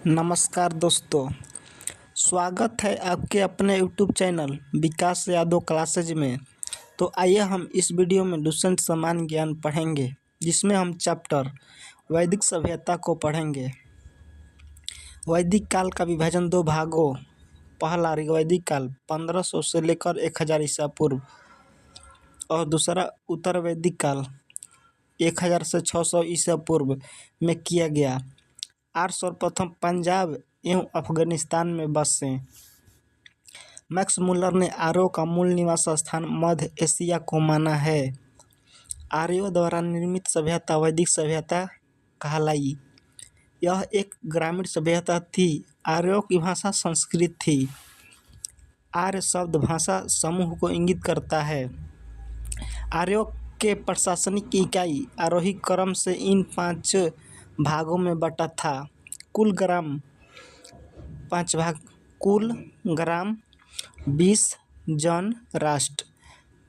नमस्कार दोस्तों, स्वागत है आपके अपने यूट्यूब चैनल विकास यादव क्लासेज में। तो आइए हम इस वीडियो में डोसेंट समान ज्ञान पढ़ेंगे, जिसमें हम चैप्टर वैदिक सभ्यता को पढ़ेंगे। वैदिक काल का विभाजन दो भागों। पहला ऋग्वैदिक काल 1500 से लेकर 1000 ईसा पूर्व और दूसरा उत्तर वैदिक काल 1000 से 600 ईसा पूर्व में किया गया। आर्य सर्वप्रथम पंजाब एवं अफगानिस्तान में बसे। मैक्स मुलर ने आर्यों का मूल निवास स्थान मध्य एशिया को माना है। आर्यों द्वारा निर्मित सभ्यता वैदिक सभ्यता कहलाई। यह एक ग्रामीण सभ्यता थी। आर्यों की भाषा संस्कृत थी। आर्य शब्द भाषा समूह को इंगित करता है। आर्यों के प्रशासनिक इकाई आरोही क्रम से इन 5 भागों में बटा था। कुल ग्राम 5 भाग। कुल ग्राम 20 जन राष्ट्र।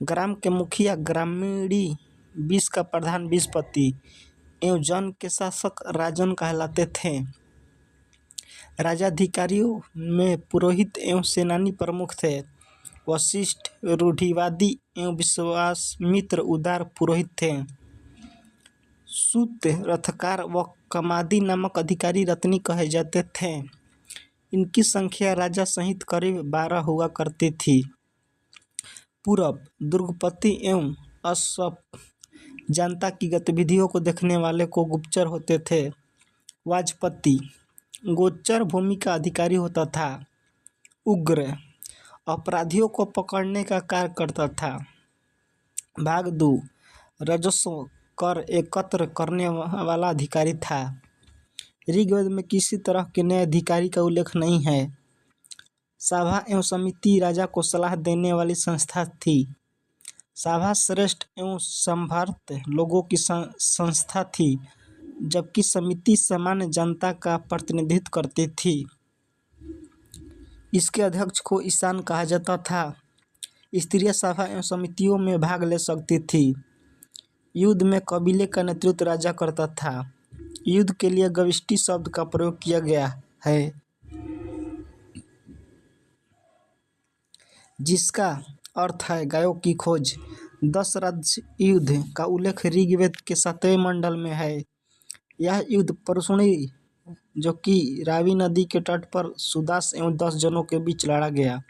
ग्राम के मुखिया ग्रामीणी, 20 का प्रधान 20 पति एवं जन के शासक राजन कहलाते थे। राजाधिकारियों में पुरोहित एवं सेनानी प्रमुख थे। वशिष्ठ रूढ़िवादी एवं विश्वामित्र उदार पुरोहित थे। सूत, रथकार व कमादी नामक अधिकारी रत्नी कहे जाते थे। इनकी संख्या राजा सहित करीब 12 हुआ करती थी। पूरब दुर्गपति एवं अश्वप जनता की गतिविधियों को देखने वाले को गुप्तचर होते थे। वाजपति गोचर भूमि का अधिकारी होता था। उग्र अपराधियों को पकड़ने का कार्य करता था। भाग 2 राजस्व कर एकत्र करने वाला अधिकारी था। ऋग्वेद में किसी तरह के नए अधिकारी का उल्लेख नहीं है। सभा एवं समिति राजा को सलाह देने वाली संस्था थी। सभा श्रेष्ठ एवं संभ्रांत लोगों की संस्था थी, जबकि समिति सामान्य जनता का प्रतिनिधित्व करती थी। इसके अध्यक्ष को ईशान कहा जाता था। स्त्रियां सभा एवं समितियों में भाग ले सकती थी। युद्ध में कबीले का नेतृत्व राजा करता था। युद्ध के लिए गविष्टि शब्द का प्रयोग किया गया है, जिसका अर्थ है गायों की खोज। 10 राज्य युद्ध का उल्लेख ऋग्वेद के 7वें मंडल में है। यह युद्ध परशुणी, जो कि रावी नदी के तट पर सुदास एवं 10 जनों के बीच लड़ा गया।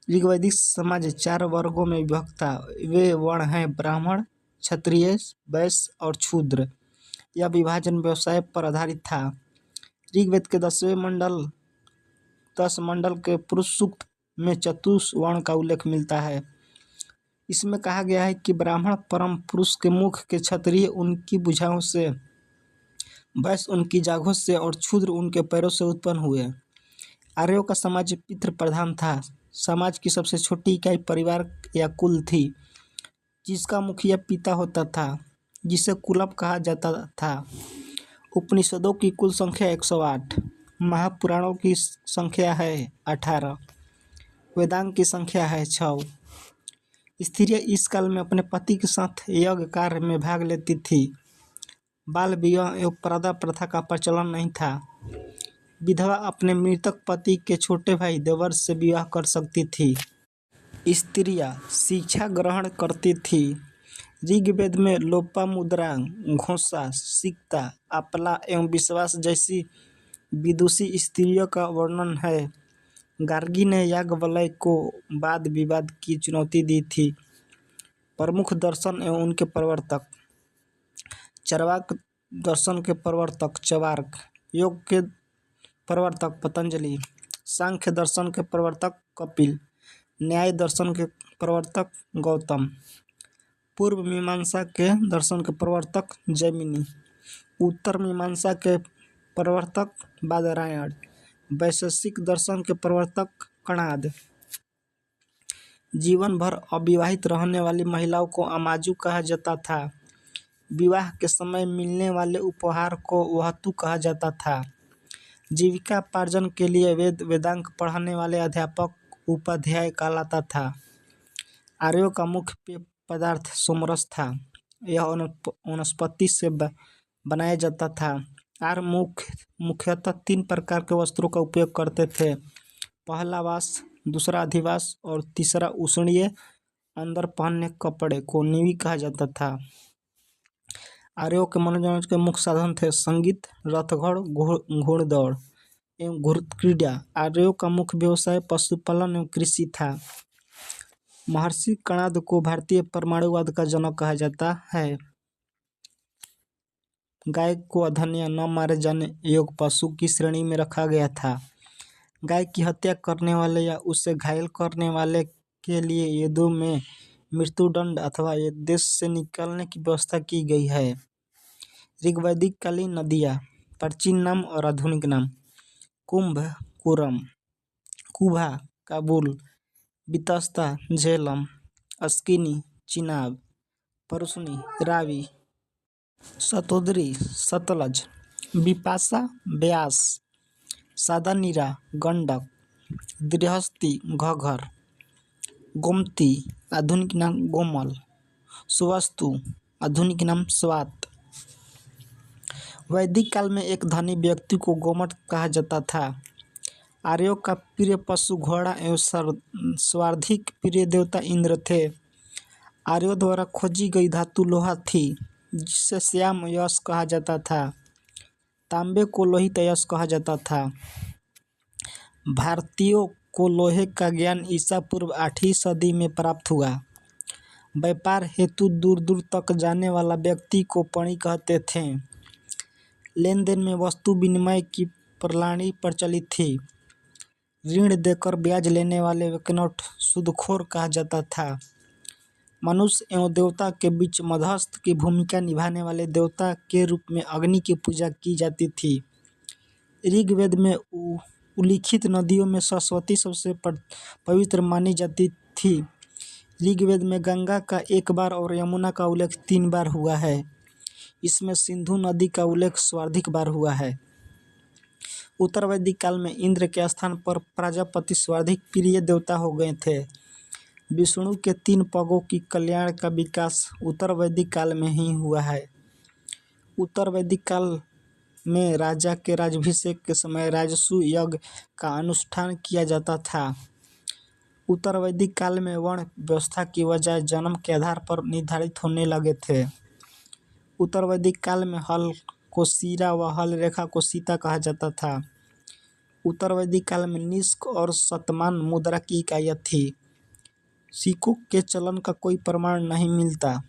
ऋग्वैदिक समाज 4 वर्गों में विभक्त था। वे वर्ण हैं ब्राह्मण, क्षत्रिय, वैश्य और शूद्र। यह विभाजन व्यवसाय पर आधारित था। ऋग्वेद के 10 मंडल के पुरुष सूक्त में चतुर्वर्ण का उल्लेख मिलता है। इसमें कहा गया है कि ब्राह्मण परम पुरुष के मुख के, क्षत्रिय उनकी भुजाओं से, वैश्य उनकी जांघों से और शूद्र उनके पैरों से उत्पन्न हुए। आर्यों का समाज पितृ प्रधान था। समाज की सबसे छोटी इकाई परिवार या कुल थी, जिसका मुखिया पिता होता था, जिसे कुलप कहा जाता था। उपनिषदों की कुल संख्या 108। महापुराणों की संख्या है 18। वेदांग की संख्या है 6। स्त्रियां इस काल में अपने पति के साथ यज्ञ कार्य में भाग लेती थी। बाल विवाह एवं पर्दा प्रथा का प्रचलन नहीं था। विधवा अपने मृतक पति के छोटे भाई देवर से विवाह कर सकती थी। स्त्रियां शिक्षा ग्रहण करती थी। ऋग्वेद में लोपामुद्रा, घोषा, सिक्ता, आपला एवं विश्वास जैसी विदुषी स्त्रियों का वर्णन है। गार्गी ने याज्ञवल्क्य को वाद विवाद की चुनौती दी थी। प्रमुख दर्शन एवं उनके प्रवर्तक। चरवाक दर्शन के प्रवर्तक चवार्क, योग के प्रवर्तक पतंजलि, सांख्य दर्शन के प्रवर्तक कपिल, न्याय दर्शन के प्रवर्तक गौतम, पूर्व मीमांसा के दर्शन के प्रवर्तक जैमिनी, उत्तर मीमांसा के प्रवर्तक बादरायण, वैशेषिक दर्शन के प्रवर्तक कणाद। जीवन भर अविवाहित रहने वाली महिलाओं को अमाजु कहा जाता था। विवाह के समय मिलने वाले उपहार को वहतु कहा जाता था। जीविकापार्जन के लिए वेदांग पढ़ाने वाले अध्यापक उपाध्याय कहलाता था। आर्यों का मुख्य पेय पदार्थ सोमरस था। यह वनस्पति से बनाया जाता था। आर्य मुख्य मुख्यतः 3 प्रकार के वस्त्रों का उपयोग करते थे। पहला वास, दूसरा अधिवास और तीसरा उष्णीय अंदर पहनने कपड़े को निवि कहा जाता था। आर्यों के मनोरंजन के मुख्य साधन थे संगीत, रथगढ़, घोड़दौड़ एवं घुड़क्रीड़ा। आर्यों का मुख्य व्यवसाय पशुपालन एवं कृषि था। महर्षि कणाद को भारतीय परमाणुवाद का जनक कहा जाता है। गाय को अधम या न मारे जाने योग्य पशु की श्रेणी में रखा गया था। गाय की हत्या करने वाले या उसे घायल करने वाले के लिए युद्धों में मृत्युदंड अथवा देश से निकालने की व्यवस्था की गई है। ऋग्वैदिक कालीन नदियाँ। प्राचीन नाम और आधुनिक नाम: कुंभ, कुरम, कुभा, काबुल, बितस्ता, झेलम, अस्किनी, चिनाब, परुशनी, रावी, सतोदरी, सतलज, बिपाशा, ब्यास, सादानीरा, गंडक, बृहस्पति, घग्गर, गोमती, आधुनिक नाम गोमल, सुवस्तु, आधुनिक नाम स्वात। वैदिक काल में एक धनी व्यक्ति को गोमट कहा जाता था। आर्यों का प्रिय पशु घोड़ा एवं सर्वाधिक प्रिय देवता इंद्र थे। आर्यों द्वारा खोजी गई धातु लोहा थी, जिसे श्याम यश कहा जाता था। तांबे को लोहित यश कहा जाता था। भारतीयों को लोहे का ज्ञान ईसा पूर्व 8वीं सदी में प्राप्त हुआ। व्यापार हेतु दूर दूर तक जाने वाला व्यक्ति को पणी कहते थे। लेन देन में वस्तु विनिमय की प्रणाली प्रचलित थी। ऋण देकर ब्याज लेने वाले व्यक्ति को सूदखोर कहा जाता था। मनुष्य एवं देवता के बीच मध्यस्थ की भूमिका निभाने वाले देवता के रूप में अग्नि की पूजा की जाती थी। ऋग्वेद में उल्लिखित नदियों में सरस्वती सबसे पवित्र मानी जाती थी। ऋग्वेद में गंगा का 1 बार और यमुना का उल्लेख 3 बार हुआ है। इसमें सिंधु नदी का उल्लेख सर्वाधिक बार हुआ है। उत्तर वैदिक काल में इंद्र के स्थान पर प्रजापति सर्वाधिक प्रिय देवता हो गए थे। विष्णु के 3 पगों की कल्याण का विकास उत्तर वैदिक काल में ही हुआ है। उत्तर वैदिक काल में राजा के राज्याभिषेक के समय राजसूय यज्ञ का अनुष्ठान किया जाता था। उत्तर वैदिक काल में वर्ण व्यवस्था की बजाय जन्म के आधार पर निर्धारित होने लगे थे। उत्तर वैदिक काल में हल को सीरा व हल रेखा को सीता कहा जाता था। उत्तर वैदिक काल में निष्क और शतमान मुद्रा की इकाइयाँ थी। सिक्कों के चलन का कोई प्रमाण नहीं मिलता।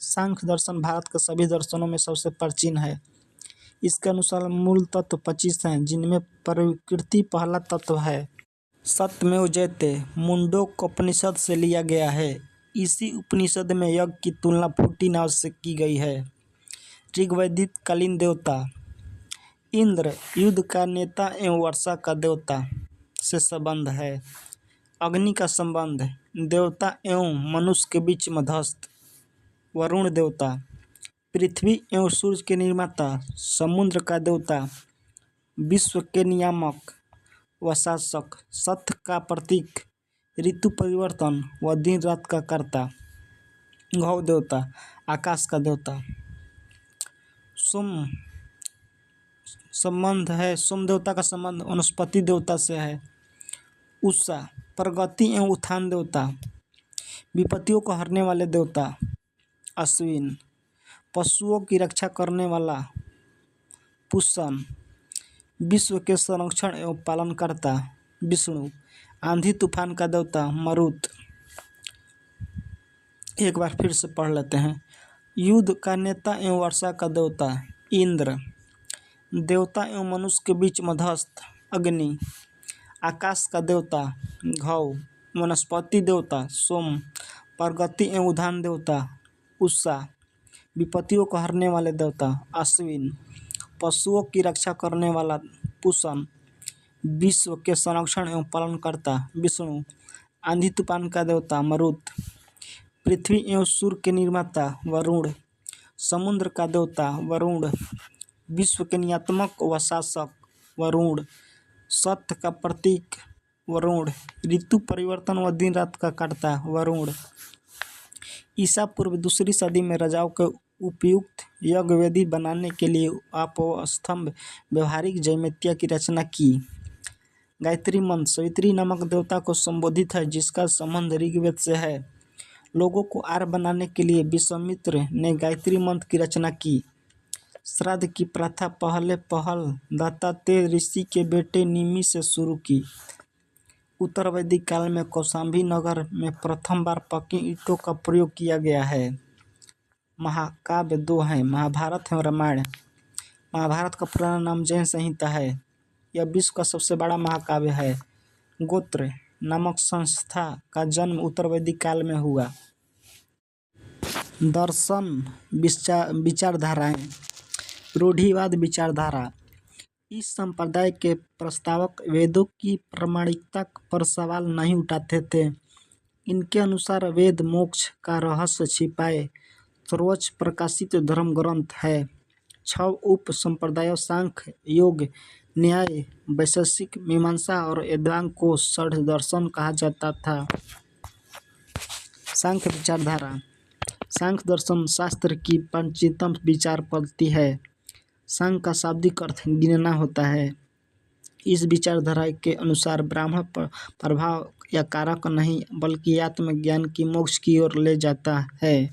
सांख्य दर्शन भारत के सभी दर्शनों में सबसे प्राचीन है। इसके अनुसार मूल तत्व 25 हैं, जिनमें प्रकृति पहला तत्व है। सत्यमेव जयते मुंडकोपनिषद से लिया गया है। इसी उपनिषद में यज्ञ की तुलना फूटी नाव से की गई है। ऋग्वैदिक कालीन देवता: इंद्र युद्ध का नेता एवं वर्षा का देवता से संबंध है। अग्नि का संबंध देवता एवं मनुष्य के बीच मध्यस्थ। वरुण देवता: पृथ्वी एवं सूर्य के निर्माता। समुद्र का देवता, विश्व के नियामक व शासक। सत्य का प्रतीक, ऋतु परिवर्तन व दिन रात का कर्ता। गौ देवता, आकाश का देवता। सोम संबंध है, सोम देवता का संबंध वनस्पति देवता से है। उषा प्रगति एवं उत्थान देवता। विपत्तियों को हरने वाले देवता। अश्विन पशुओं की रक्षा करने वाला। पुष्ण विश्व के संरक्षण एवं पालन करता। विष्णु आंधी तूफान का देवता। मरुत एक बार फिर से पढ़ लेते हैं। युद्ध का नेता एवं वर्षा का देवता। इंद्र देवता एवं मनुष्य के बीच मध्यस्थ। अग्नि आकाश का देवता। घौ वनस्पति देवता। सोम प्रगति एवं उद्यान देवता। उषा विपत्तियों को हरने वाले देवता। अश्विन पशुओं की रक्षा करने वाला। पुष्ण विश्व के संरक्षण एवं पालन करता। विष्णु आंधी तूफान का देवता। मरुत पृथ्वी एवं सूर्य के निर्माता। वरुण समुद्र का देवता। वरुण विश्व के नियामक व शासक। वरुण सत्य का प्रतीक। वरुण ऋतु परिवर्तन व दिन रात का कर्ता। वरुण ईसा पूर्व 2री सदी में राजाओं के उपयुक्त यज्ञवेदी बनाने के लिए आपस्तंभ व्यवहारिक ज्यामिति की रचना की। गायत्री मंत्र सवित्री नामक देवता को संबोधित है, जिसका संबंध ऋग्वेद से है। लोगों को आहार बनाने के लिए विश्वामित्र ने गायत्री मंत्र की रचना की। श्राद्ध की प्रथा पहल दत्तात्रेय ऋषि के बेटे निमि से शुरू की। उत्तर वैदिक काल में कौशाम्बी नगर में प्रथम बार पक्की ईंटों का प्रयोग किया गया है। महाकाव्य दो हैं, महाभारत और रामायण। महाभारत का पुराना नाम जैन संहिता है। यह विश्व का सबसे बड़ा महाकाव्य है। गोत्र नामक संस्था का जन्म उत्तर वैदिक काल में हुआ। दर्शन विचारधाराएं। रूढ़िवाद विचारधारा इस संप्रदाय के प्रस्तावक वेदों की प्रामाणिकता पर सवाल नहीं उठाते थे। इनके अनुसार वेद मोक्ष का रहस्य छिपाए सर्वोच्च प्रकाशित धर्म ग्रंथ है। 6 उप संप्रदायों सांख्य, योग, न्याय, वैशेषिक, मीमांसा और वेदांत को षड् दर्शन कहा जाता था। सांख्य विचारधारा। सांख्य दर्शन शास्त्र की पंचतम विचार पद्धति है। सांख्य का शाब्दिक अर्थ गिनना होता है। इस विचारधारा के अनुसार ब्राह्मण प्रभाव या कारक नहीं, बल्कि आत्मज्ञान की मोक्ष की ओर ले जाता है।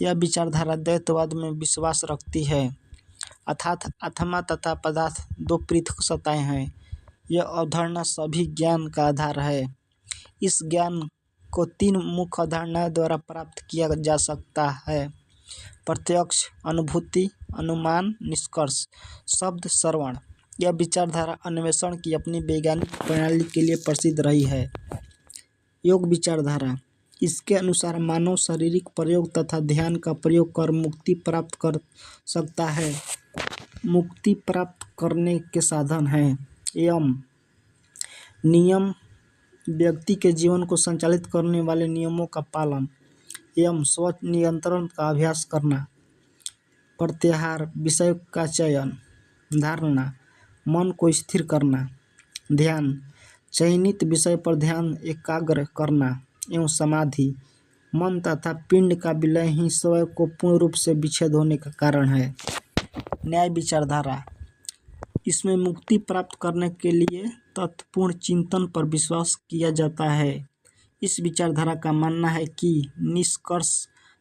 यह विचारधारा द्वैतवाद में विश्वास रखती है, अर्थात आत्मा तथा पदार्थ दो पृथक सत्ताएं हैं। यह अवधारणा सभी ज्ञान का आधार है। इस ज्ञान को 3 मुख्य अवधारणाओं द्वारा प्राप्त किया जा सकता है: प्रत्यक्ष, अनुभूति, अनुमान, निष्कर्ष, शब्द, श्रवण। यह विचारधारा अन्वेषण की अपनी वैज्ञानिक प्रणाली के लिए प्रसिद्ध रही है। योग विचारधारा। इसके अनुसार मानव शारीरिक प्रयोग तथा ध्यान का प्रयोग कर मुक्ति प्राप्त कर सकता है। मुक्ति प्राप्त करने के साधन हैं: यम नियम, व्यक्ति के जीवन को संचालित करने वाले नियमों का पालन। यम स्व नियंत्रण का अभ्यास करना। प्रत्याहार, विषय का चयन। धारणा, मन को स्थिर करना। ध्यान, चयनित विषय पर ध्यान एकाग्र करना। एवं समाधि, मन तथा पिंड का विलय ही स्वयं को पूर्ण रूप से विच्छेद होने का कारण है। न्याय विचारधारा। इसमें मुक्ति प्राप्त करने के लिए तत्वपूर्ण चिंतन पर विश्वास किया जाता है। इस विचारधारा का मानना है कि निष्कर्ष,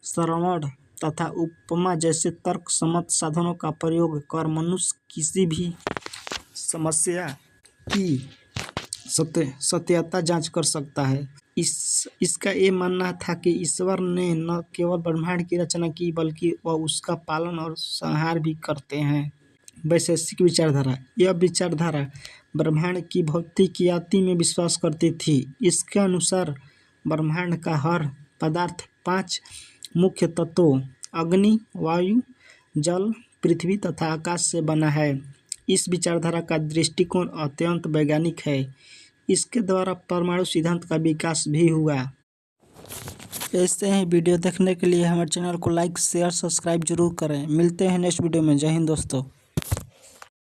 श्रवण तथा उपमा जैसे तर्क सम्मत साधनों का प्रयोग कर मनुष्य किसी भी समस्या की सत्यता जांच कर सकता है। इसका ये मानना था कि ईश्वर ने न केवल ब्रह्मांड की रचना की, बल्कि वह उसका पालन और संहार भी करते हैं। वैशेषिक विचारधारा। यह विचारधारा ब्रह्मांड की भौतिकयाति में विश्वास करती थी। इसके अनुसार ब्रह्मांड का हर पदार्थ 5 मुख्य तत्वों अग्नि, वायु, जल, पृथ्वी तथा आकाश से बना है। इस विचारधारा का दृष्टिकोण अत्यंत वैज्ञानिक है। इसके द्वारा परमाणु सिद्धांत का विकास भी हुआ। ऐसे ही वीडियो देखने के लिए हमारे चैनल को लाइक, शेयर, सब्सक्राइब जरूर करें। मिलते हैं नेक्स्ट वीडियो में। जय हिंद दोस्तों।